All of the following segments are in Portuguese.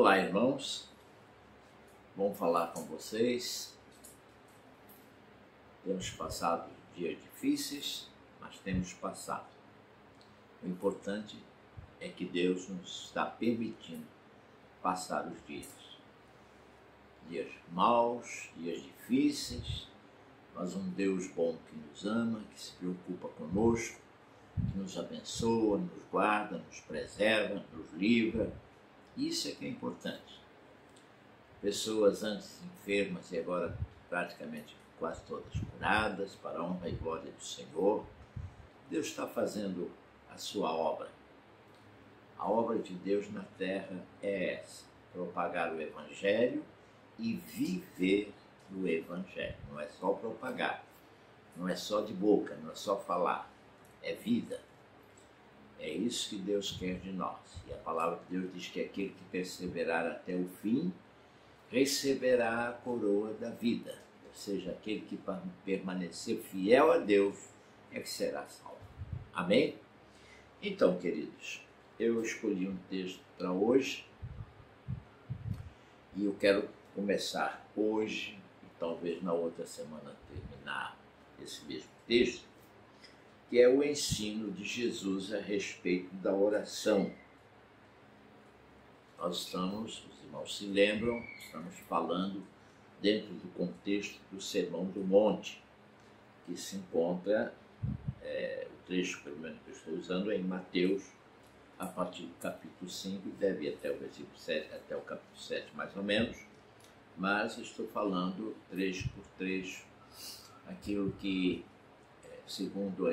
Olá, irmãos, vamos falar com vocês. Temos passado dias difíceis, mas temos passado. O importante é que Deus nos está permitindo passar os dias. Dias maus, dias difíceis, mas um Deus bom que nos ama, que se preocupa conosco, que nos abençoa, nos guarda, nos preserva, nos livra. Isso é que é importante. Pessoas antes enfermas e agora praticamente quase todas curadas, para a honra e glória do Senhor. Deus está fazendo a sua obra. A obra de Deus na terra é essa: propagar o Evangelho e viver o Evangelho. Não é só propagar, não é só de boca, não é só falar, é vida. É isso que Deus quer de nós. E a palavra de Deus diz que aquele que perseverar até o fim receberá a coroa da vida. Ou seja, aquele que permanecer fiel a Deus é que será salvo. Amém? Então, queridos, eu escolhi um texto para hoje e eu quero começar hoje e talvez na outra semana terminar esse mesmo texto, que é o ensino de Jesus a respeito da oração. Nós estamos, os irmãos se lembram, estamos falando dentro do contexto do Sermão do Monte, que se encontra, o trecho pelo menos que eu estou usando, é em Mateus, a partir do capítulo 5, deve ir até o versículo 7, até o capítulo 7 mais ou menos, mas estou falando trecho por trecho, aquilo que, segundo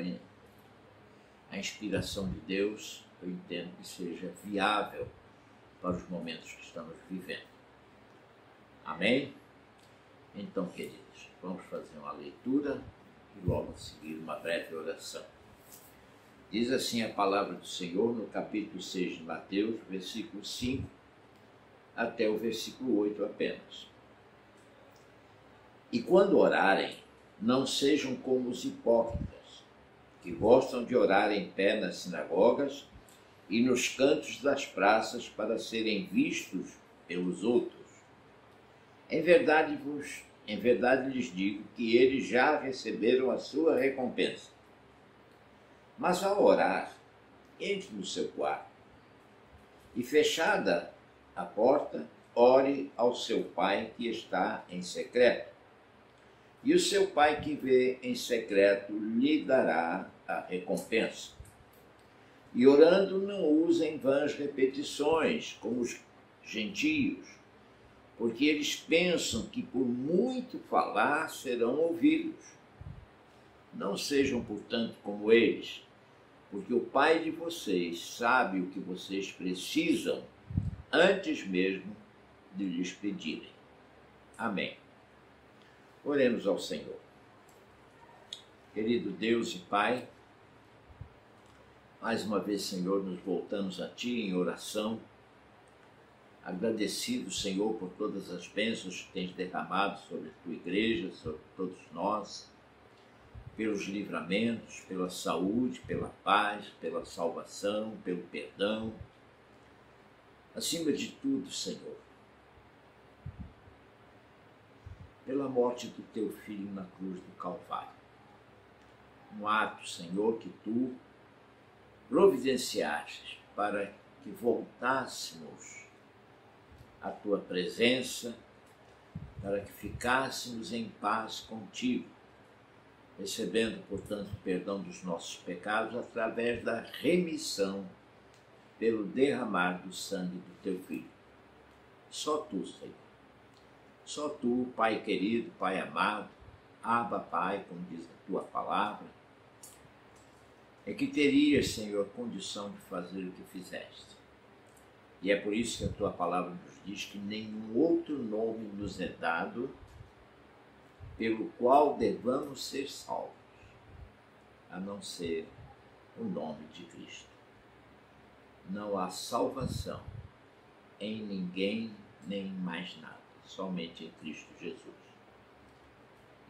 a inspiração de Deus, eu entendo que seja viável para os momentos que estamos vivendo. Amém? Então, queridos, vamos fazer uma leitura e logo a seguir uma breve oração. Diz assim a palavra do Senhor no capítulo 6 de Mateus, versículo 5 até o versículo 8 apenas. E quando orarem, não sejam como os hipócritas, que gostam de orar em pé nas sinagogas e nos cantos das praças para serem vistos pelos outros. Em verdade lhes digo que eles já receberam a sua recompensa. Mas ao orar, entre no seu quarto e, fechada a porta, ore ao seu Pai que está em secreto. E o seu Pai que vê em secreto lhe dará a recompensa. E orando, não usem vãs repetições, como os gentios, porque eles pensam que por muito falar serão ouvidos. Não sejam, portanto, como eles, porque o Pai de vocês sabe o que vocês precisam antes mesmo de lhes pedirem. Amém. Oremos ao Senhor. Querido Deus e Pai, mais uma vez, Senhor, nos voltamos a Ti em oração, agradecidos, Senhor, por todas as bênçãos que Tens derramado sobre a Tua igreja, sobre todos nós, pelos livramentos, pela saúde, pela paz, pela salvação, pelo perdão. Acima de tudo, Senhor, pela morte do Teu Filho na cruz do Calvário. Um ato, Senhor, que Tu providenciaste para que voltássemos à Tua presença, para que ficássemos em paz contigo, recebendo, portanto, o perdão dos nossos pecados através da remissão pelo derramar do sangue do Teu Filho. Só Tu, Senhor. Só Tu, Pai querido, Pai amado, Abba, Pai, como diz a Tua palavra, é que terias, Senhor, condição de fazer o que fizeste. E é por isso que a Tua palavra nos diz que nenhum outro nome nos é dado pelo qual devamos ser salvos, a não ser o nome de Cristo. Não há salvação em ninguém, nem em mais nada, somente em Cristo Jesus.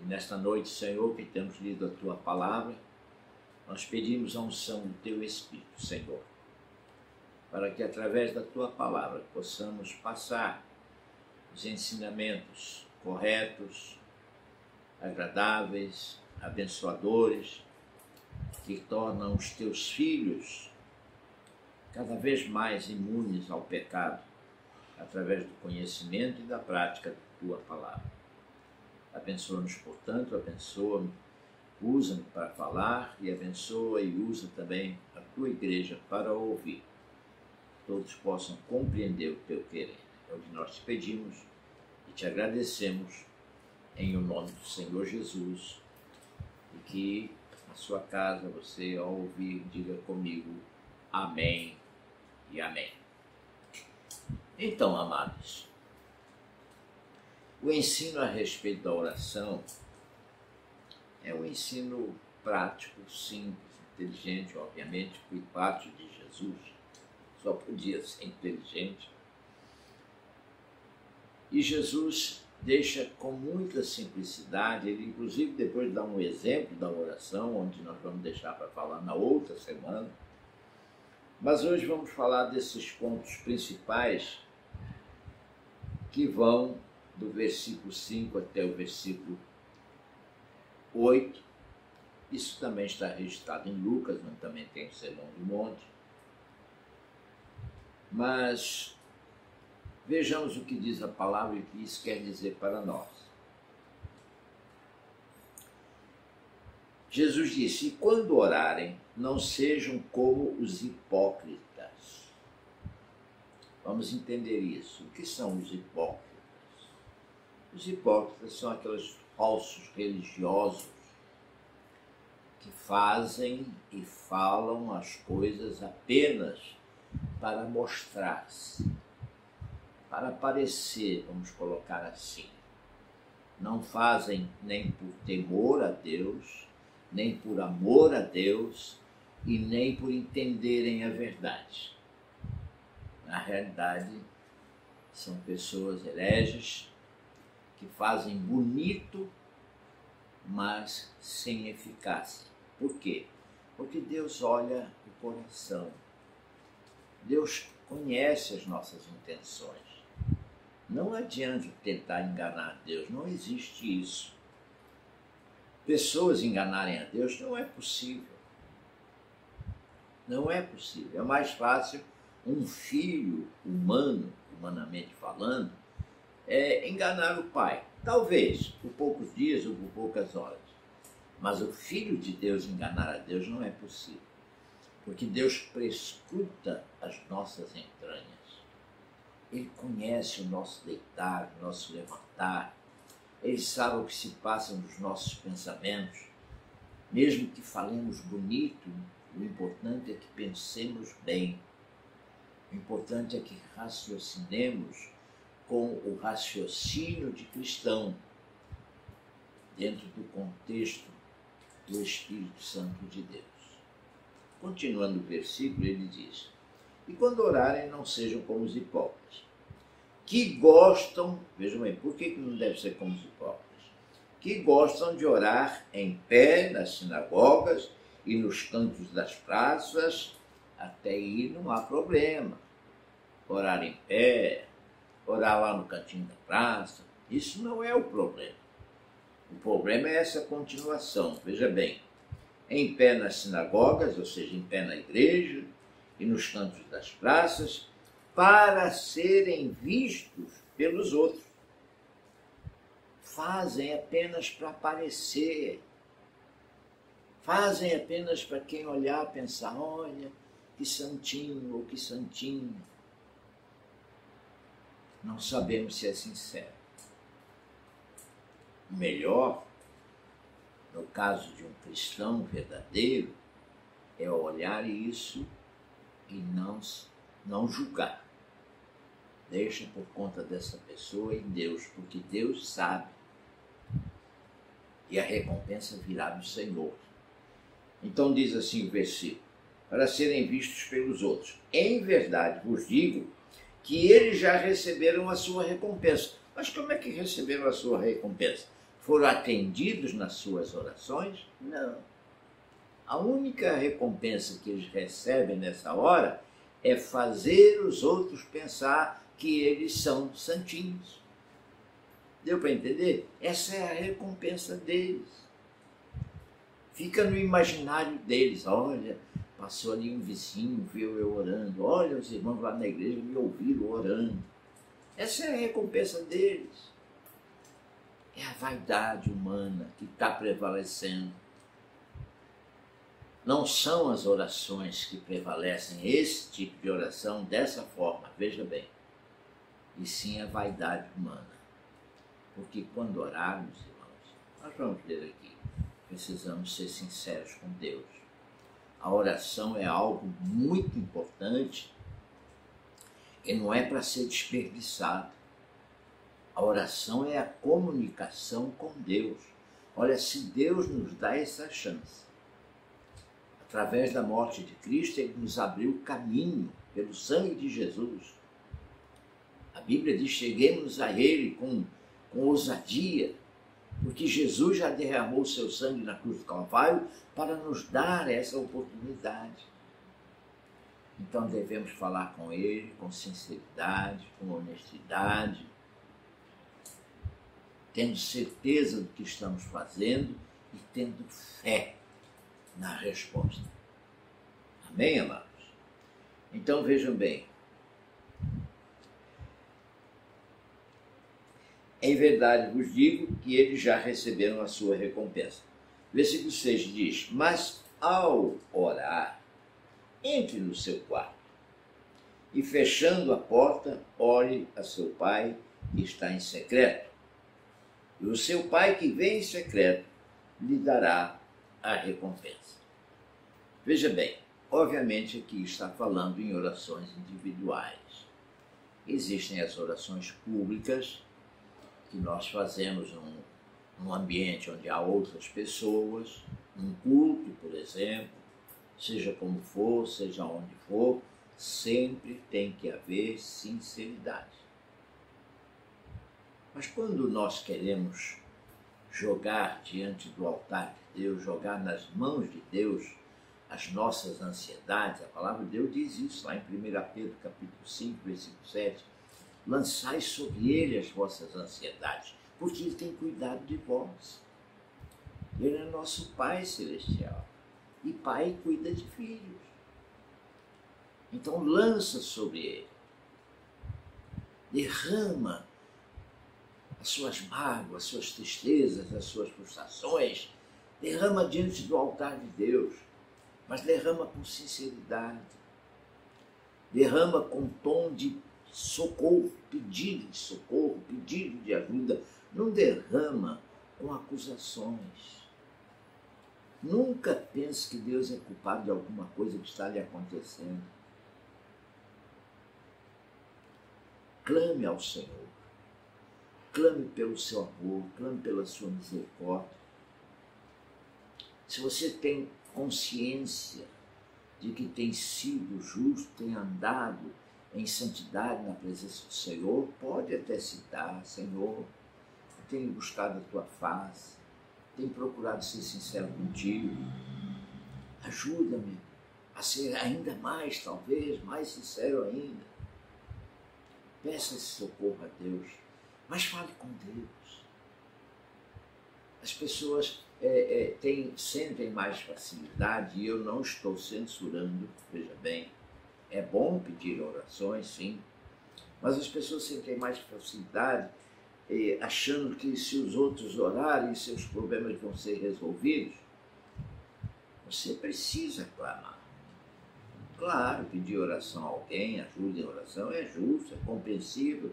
E nesta noite, Senhor, que temos lido a Tua palavra, nós pedimos a unção do Teu Espírito, Senhor, para que através da tua palavra possamos passar os ensinamentos corretos, agradáveis, abençoadores, que tornam os teus filhos cada vez mais imunes ao pecado, através do conhecimento e da prática da tua palavra. Abençoa-nos, portanto, abençoa-me, usa-me para falar e abençoa e usa também a tua igreja para ouvir. Todos possam compreender o teu querer. É o que nós te pedimos e te agradecemos em o nome do Senhor Jesus. E que na sua casa você, ao ouvir, diga comigo amém e amém. Então, amados, o ensino a respeito da oração é um ensino prático, simples, inteligente, obviamente, por parte de Jesus. Só podia ser inteligente. E Jesus deixa com muita simplicidade, ele inclusive depois dá um exemplo da oração, onde nós vamos deixar para falar na outra semana. Mas hoje vamos falar desses pontos principais que vão do versículo 5 até o versículo 8. Isso também está registrado em Lucas, onde também tem o Sermão do Monte. Mas vejamos o que diz a palavra e o que isso quer dizer para nós. Jesus disse: e quando orarem, não sejam como os hipócritas. Vamos entender isso. O que são os hipócritas? Os hipócritas são aqueles falsos religiosos que fazem e falam as coisas apenas para mostrar-se, para parecer, vamos colocar assim. Não fazem nem por temor a Deus, nem por amor a Deus e nem por entenderem a verdade. Na realidade, são pessoas hereges que fazem bonito, mas sem eficácia. Por quê? Porque Deus olha o coração. Deus conhece as nossas intenções. Não adianta tentar enganar Deus, não existe isso. Pessoas enganarem a Deus não é possível. Não é possível. É mais fácil um filho humano, humanamente falando, enganar o pai. Talvez por poucos dias ou por poucas horas. Mas o Filho de Deus enganar a Deus não é possível. Porque Deus prescruta as nossas entranhas. Ele conhece o nosso deitar, o nosso levantar. Ele sabe o que se passa nos nossos pensamentos. Mesmo que falemos bonito, o importante é que pensemos bem. O importante é que raciocinemos com o raciocínio de cristão, dentro do contexto do Espírito Santo de Deus. Continuando o versículo, ele diz: e quando orarem, não sejam como os hipócritas, que gostam, vejam bem, por que não deve ser como os hipócritas? Que gostam de orar em pé nas sinagogas e nos cantos das praças. Até aí não há problema. Orar em pé, orar lá no cantinho da praça, isso não é o problema. O problema é essa continuação. Veja bem, em pé nas sinagogas, ou seja, em pé na igreja e nos cantos das praças, para serem vistos pelos outros. Fazem apenas para aparecer. Fazem apenas para quem olhar pensar: olha, que santinho ou que santinha. Não sabemos se é sincero. Melhor, no caso de um cristão verdadeiro, é olhar isso e não julgar. Deixa por conta dessa pessoa em Deus, porque Deus sabe. E a recompensa virá do Senhor. Então diz assim o versículo: para serem vistos pelos outros. Em verdade vos digo que eles já receberam a sua recompensa. Mas como é que receberam a sua recompensa? Foram atendidos nas suas orações? Não. A única recompensa que eles recebem nessa hora é fazer os outros pensar que eles são santinhos. Deu para entender? Essa é a recompensa deles. Fica no imaginário deles. Olha, passou ali um vizinho, viu eu orando. Olha, os irmãos lá na igreja me ouviram orando. Essa é a recompensa deles. É a vaidade humana que está prevalecendo. Não são as orações que prevalecem, esse tipo de oração dessa forma, veja bem. E sim a vaidade humana. Porque quando orarmos, irmãos, nós vamos ver aqui, precisamos ser sinceros com Deus. A oração é algo muito importante e não é para ser desperdiçado. A oração é a comunicação com Deus. Olha, se Deus nos dá essa chance, através da morte de Cristo, Ele nos abriu o caminho pelo sangue de Jesus. A Bíblia diz, cheguemos a Ele com ousadia, porque Jesus já derramou o seu sangue na cruz do Calvário para nos dar essa oportunidade. Então devemos falar com Ele com sinceridade, com honestidade, tendo certeza do que estamos fazendo e tendo fé na resposta. Amém, amados? Então vejam bem. Em verdade vos digo que eles já receberam a sua recompensa. Versículo 6 diz, mas ao orar, entre no seu quarto e fechando a porta, ore a seu pai que está em secreto. E o seu pai que vem em secreto lhe dará a recompensa. Veja bem, obviamente aqui está falando em orações individuais. Existem as orações públicas, que nós fazemos num ambiente onde há outras pessoas, num culto, por exemplo, seja como for, seja onde for, sempre tem que haver sinceridade. Mas quando nós queremos jogar diante do altar de Deus, jogar nas mãos de Deus as nossas ansiedades, a palavra de Deus diz isso lá em 1 Pedro capítulo 5, versículo 7, lançai sobre Ele as vossas ansiedades, porque Ele tem cuidado de vós. Ele é nosso Pai Celestial, e Pai cuida de filhos. Então lança sobre Ele, derrama as suas mágoas, as suas tristezas, as suas frustrações, derrama diante do altar de Deus, mas derrama com sinceridade, derrama com tom de socorro, pedido de socorro, pedido de ajuda, não derrama com acusações. Nunca pense que Deus é culpado de alguma coisa que está lhe acontecendo. Clame ao Senhor, clame pelo seu amor, clame pela sua misericórdia. Se você tem consciência de que tem sido justo, tem andado em santidade na presença do Senhor, pode até citar, Senhor, eu tenho buscado a tua face, tenho procurado ser sincero contigo, ajuda-me a ser ainda mais, talvez, mais sincero ainda. Peça esse socorro a Deus, mas fale com Deus. As pessoas sentem mais facilidade, e eu não estou censurando, veja bem, é bom pedir orações, sim, mas as pessoas sentem mais facilidade achando que se os outros orarem, seus problemas vão ser resolvidos. Você precisa clamar. Claro, pedir oração a alguém, ajuda em oração, é justo, é compreensível.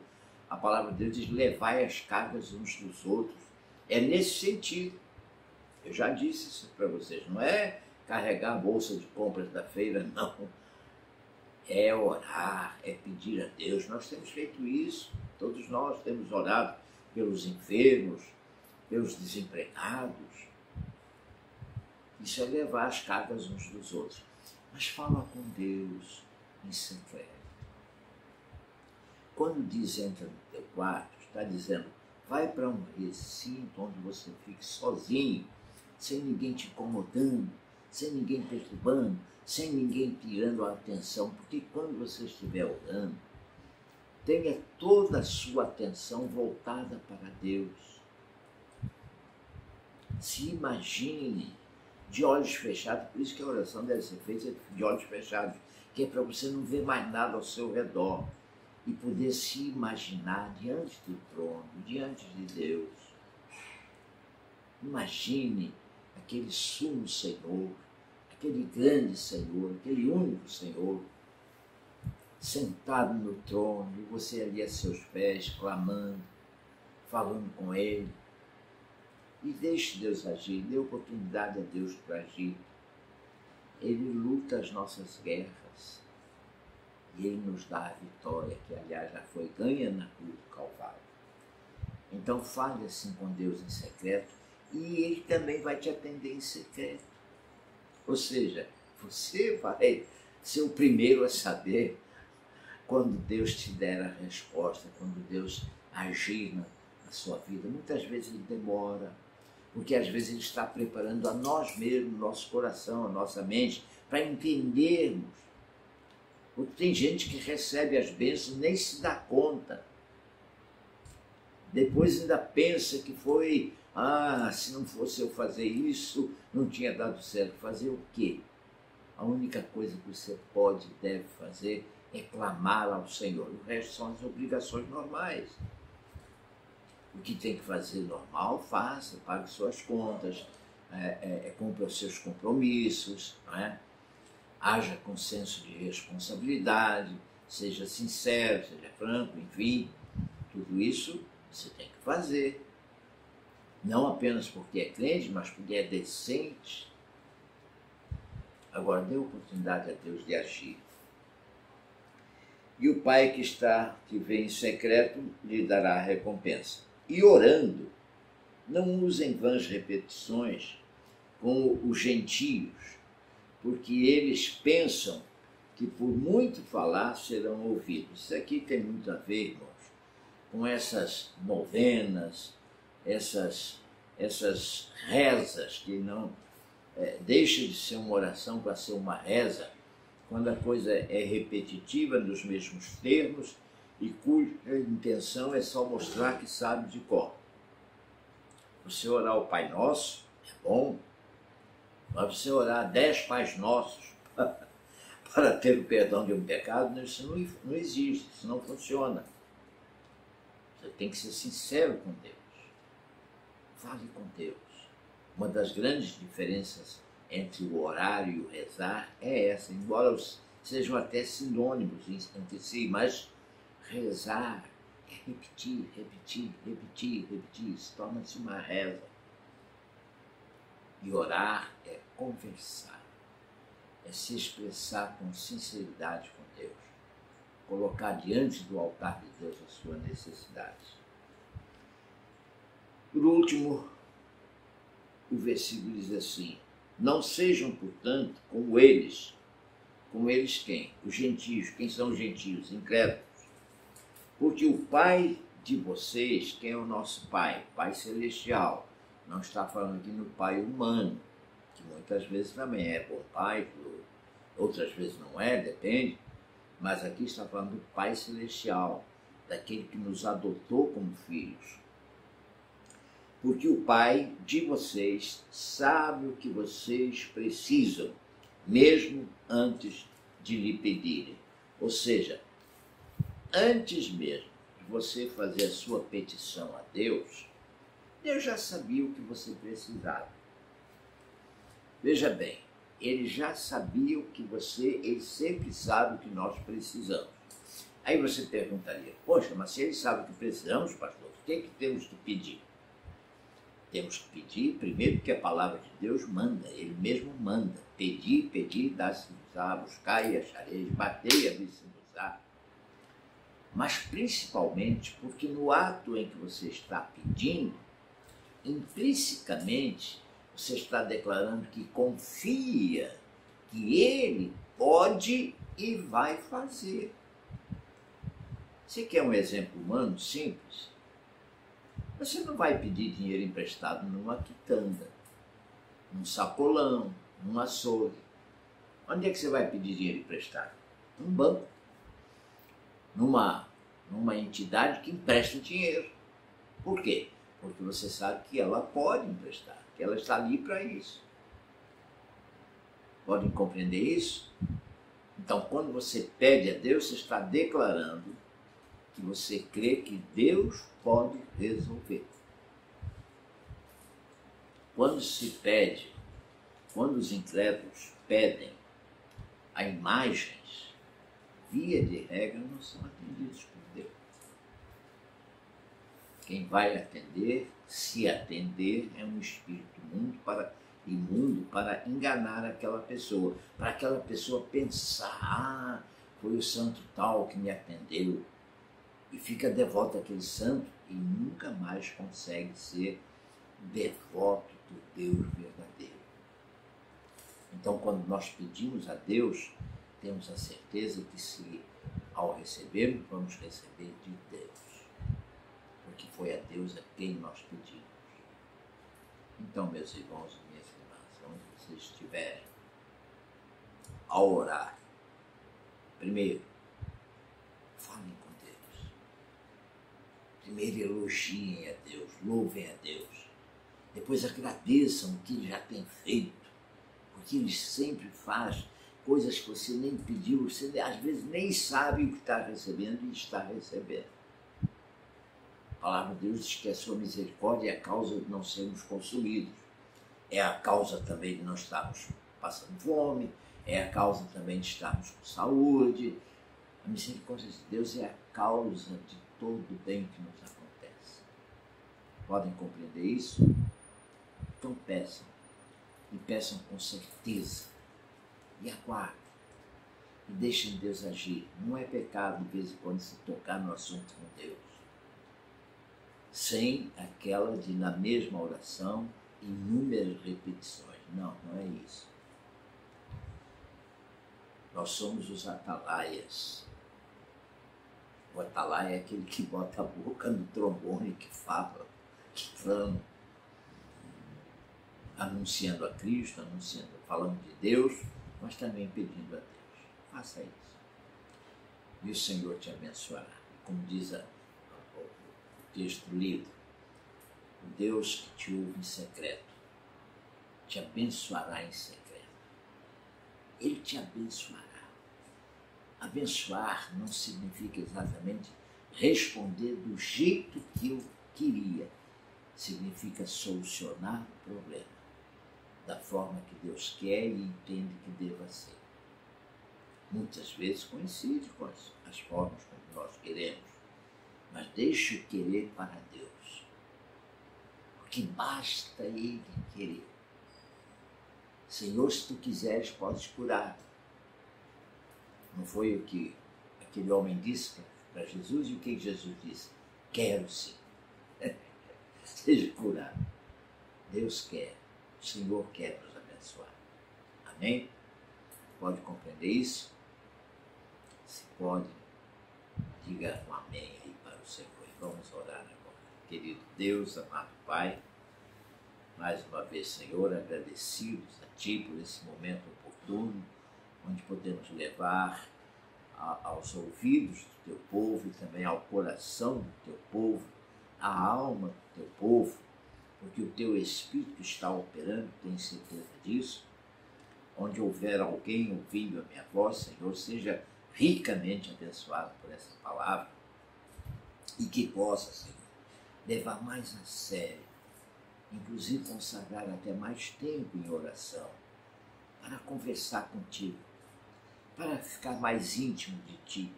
A palavra de Deus diz, levai as cargas uns dos outros. É nesse sentido. Eu já disse isso para vocês, não é carregar a bolsa de compras da feira, não. É orar, é pedir a Deus. Nós temos feito isso, todos nós temos orado pelos enfermos, pelos desempregados. Isso é levar as cargas uns dos outros. Mas fala com Deus em secreto. Quando diz entra no teu quarto, está dizendo, vai para um recinto onde você fique sozinho, sem ninguém te incomodando, sem ninguém perturbando, sem ninguém tirando a atenção, porque quando você estiver orando, tenha toda a sua atenção voltada para Deus. Se imagine de olhos fechados, por isso que a oração deve ser feita de olhos fechados, que é para você não ver mais nada ao seu redor e poder se imaginar diante do trono, diante de Deus. Imagine aquele sumo Senhor, aquele grande Senhor, aquele único Senhor, sentado no trono, e você ali a seus pés, clamando, falando com Ele. E deixe Deus agir, dê oportunidade a Deus para agir. Ele luta as nossas guerras e Ele nos dá a vitória, que aliás já foi ganha na cruz do Calvário. Então fale assim com Deus em secreto e Ele também vai te atender em secreto. Ou seja, você vai ser o primeiro a saber quando Deus te der a resposta, quando Deus agir na sua vida. Muitas vezes Ele demora, porque às vezes Ele está preparando a nós mesmos, nosso coração, a nossa mente, para entendermos. Porque tem gente que recebe as bênçãos e nem se dá conta. Depois ainda pensa que foi, se não fosse eu fazer isso, não tinha dado certo. Fazer o quê? A única coisa que você pode e deve fazer é clamar ao Senhor. O resto são as obrigações normais. O que tem que fazer normal, faça, pague suas contas, cumpra os seus compromissos, não é? Haja com senso de responsabilidade, seja sincero, seja franco, enfim, tudo isso você tem que fazer. Não apenas porque é crente, mas porque é decente. Agora, dê oportunidade a Deus de agir. E o Pai que vê em secreto lhe dará a recompensa. E orando, não usem vãs repetições como os gentios, porque eles pensam que por muito falar serão ouvidos. Isso aqui tem muito a ver, irmãos, com essas novenas, essas rezas que não deixa de ser uma oração para ser uma reza, quando a coisa é repetitiva nos mesmos termos e cuja intenção é só mostrar que sabe de cor. Você orar o Pai Nosso é bom, mas você orar 10 Pais Nossos para ter o perdão de um pecado, isso não existe, isso não funciona. Você tem que ser sincero com Deus. Fale com Deus. Uma das grandes diferenças entre o orar e o rezar é essa, embora sejam até sinônimos entre si, mas rezar é repetir, repetir, repetir, repetir, isso torna-se uma reza. E orar é conversar, é se expressar com sinceridade com Deus, colocar diante do altar de Deus a sua necessidade. Por último, o versículo diz assim: não sejam, portanto, como eles. Como eles quem? Os gentios. Quem são os gentios? Incrédulos. Porque o Pai de vocês, quem é o nosso Pai? Pai celestial. Não está falando aqui no Pai humano, que muitas vezes também é bom Pai, outras vezes não é, depende. Mas aqui está falando do Pai celestial, daquele que nos adotou como filhos. Porque o Pai de vocês sabe o que vocês precisam, mesmo antes de lhe pedirem. Ou seja, antes mesmo de você fazer a sua petição a Deus, Deus já sabia o que você precisava. Veja bem, Ele já sabia o que Ele sempre sabe o que nós precisamos. Aí você perguntaria, poxa, mas se Ele sabe o que precisamos, pastor, o que é que temos que pedir? Temos que pedir, primeiro, que a palavra de Deus manda, Ele mesmo manda. Pedir, pedir, dá-se-vos-á, buscar e achareis, bater e abrir-se-vos-á. Mas principalmente porque no ato em que você está pedindo, implicitamente você está declarando que confia, que Ele pode e vai fazer. Você quer um exemplo humano simples? Você não vai pedir dinheiro emprestado numa quitanda, num sacolão, num açougue. Onde é que você vai pedir dinheiro emprestado? Num banco. Numa entidade que empresta dinheiro. Por quê? Porque você sabe que ela pode emprestar, que ela está ali para isso. Podem compreender isso? Então, quando você pede a Deus, você está declarando que você crê que Deus pode resolver. Quando se pede, quando os incrédulos pedem a imagens, via de regra, não são atendidos por Deus. Quem vai atender, se atender, é um espírito imundo para enganar aquela pessoa, para aquela pessoa pensar, foi o santo tal que me atendeu, e fica devoto àquele santo e nunca mais consegue ser devoto do Deus verdadeiro. Então, quando nós pedimos a Deus, temos a certeza que se ao recebermos, vamos receber de Deus, porque foi a Deus a quem nós pedimos. Então, meus irmãos e minhas irmãs, onde vocês estiverem, ao orar, primeiro, falem com Deus. Primeiro, elogiem a Deus, louvem a Deus. Depois, agradeçam o que Ele já tem feito, porque Ele sempre faz coisas que você nem pediu, você às vezes nem sabe o que está recebendo e está recebendo. A palavra de Deus diz que a sua misericórdia é a causa de não sermos consumidos. É a causa também de não estarmos passando fome, é a causa também de estarmos com saúde. A misericórdia de Deus é a causa de todo o bem que nos acontece. Podem compreender isso? Então peçam, e peçam com certeza, e aguardem, e deixem Deus agir. Não é pecado de vez em quando se tocar no assunto com Deus, sem aquela de, na mesma oração, inúmeras repetições. Não, não é isso. Nós somos os atalaias. O atalaia é aquele que bota a boca no trombone, que fala, que clama, anunciando a Cristo, falando de Deus, mas também pedindo a Deus. Faça isso. E o Senhor te abençoará. Como diz o texto lido, o Deus que te ouve em secreto, te abençoará em secreto. Ele te abençoará. Abençoar não significa exatamente responder do jeito que eu queria. Significa solucionar o problema da forma que Deus quer e entende que deva ser. Muitas vezes coincide com as formas como nós queremos, mas deixe o querer para Deus, porque basta Ele querer. Senhor, se Tu quiseres, podes curar. Não foi o que aquele homem disse para Jesus? E o que Jesus disse? Quero sim. Seja curado. Deus quer. O Senhor quer nos abençoar. Amém? Pode compreender isso? Se pode, diga um amém aí para o Senhor. E vamos orar agora. Querido Deus, amado Pai, mais uma vez, Senhor, agradecidos a Ti por esse momento oportuno, onde podemos levar aos ouvidos do Teu povo e também ao coração do Teu povo, à alma do Teu povo, porque o Teu Espírito está operando, tenho certeza disso. Onde houver alguém ouvindo a minha voz, Senhor, seja ricamente abençoado por essa palavra e que possa, Senhor, levar mais a sério, inclusive consagrar até mais tempo em oração, para conversar contigo, para ficar mais íntimo de Ti,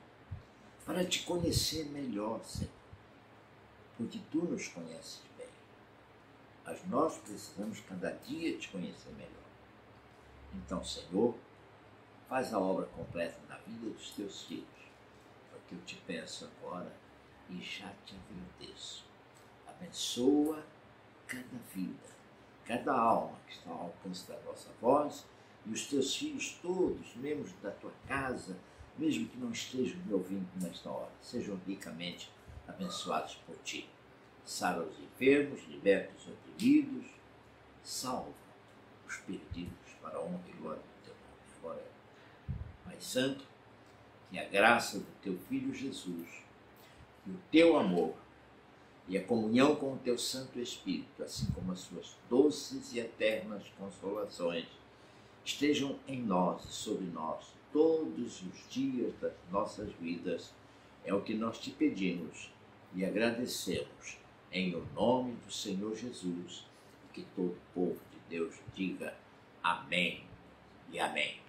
para Te conhecer melhor, Senhor, porque Tu nos conheces bem, mas nós precisamos cada dia Te conhecer melhor. Então, Senhor, faz a obra completa na vida dos Teus filhos, porque eu Te peço agora e já Te agradeço. Abençoa cada vida, cada alma que está ao alcance da Vossa voz, e os Teus filhos todos, membros da Tua casa, mesmo que não estejam me ouvindo nesta hora, sejam ricamente abençoados por Ti. Sara os enfermos, liberta os oprimidos, salva os perdidos para a honra e glória do Teu nome. Agora Pai Santo, que a graça do teu Filho Jesus, e o teu amor, e a comunhão com o teu Santo Espírito, assim como as suas doces e eternas consolações, estejam em nós e sobre nós todos os dias das nossas vidas. É o que nós te pedimos e agradecemos, em o nome do Senhor Jesus, e que todo o povo de Deus diga amém e amém.